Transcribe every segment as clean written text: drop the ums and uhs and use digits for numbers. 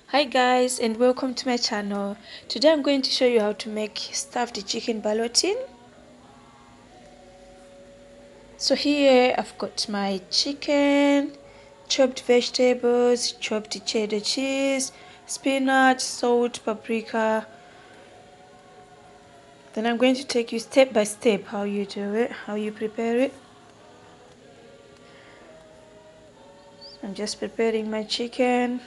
Hi guys, and welcome to my channel. Today I'm going to show you how to make stuffed chicken ballotine. So here I've got my chicken, chopped vegetables, chopped cheddar cheese, spinach, salt, paprika. Then I'm going to take you step by step how you do it, how you prepare it. I'm just preparing my chicken.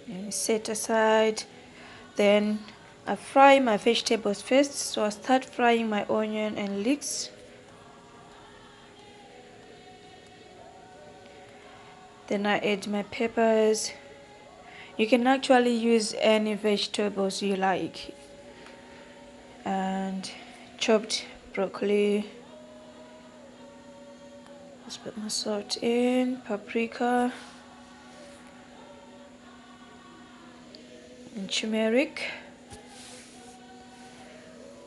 And set aside. Then I fry my vegetables first, so I start frying my onion and leeks. Then I add my peppers. You can actually use any vegetables you like. And chopped broccoli. Just put my salt in, paprika, and turmeric.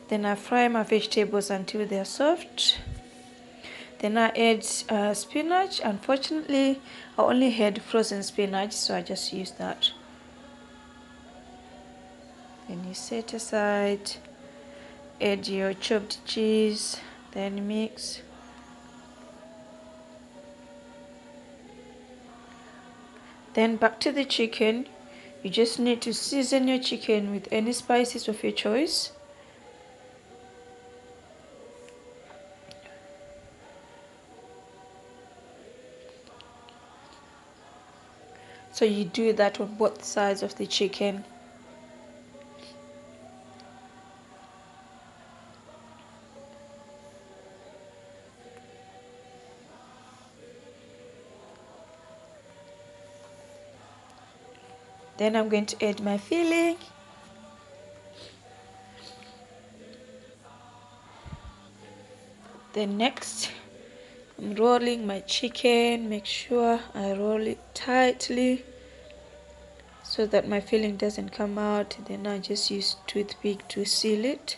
Then I fry my vegetables until they're soft. Then I add spinach. Unfortunately, I only had frozen spinach, so I just used that. Then you set aside, add your chopped cheese, then mix. Then back to the chicken. You just need to season your chicken with any spices of your choice. So you do that on both sides of the chicken. Then I'm going to add my filling. Then next, I'm rolling my chicken. Make sure I roll it tightly so that my filling doesn't come out. Then I just use toothpick to seal it.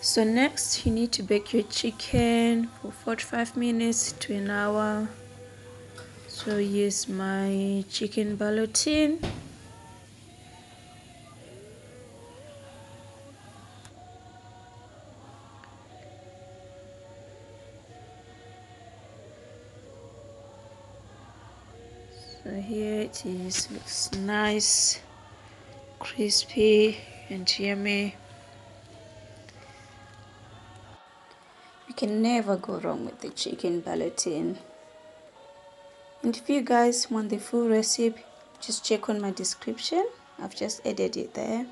So next you need to bake your chicken for 45 minutes to an hour. So use my chicken ballotine. So here it is, looks nice, crispy and yummy. You can never go wrong with the chicken ballotine. And if you guys want the full recipe, just check on my description. I've just added it there.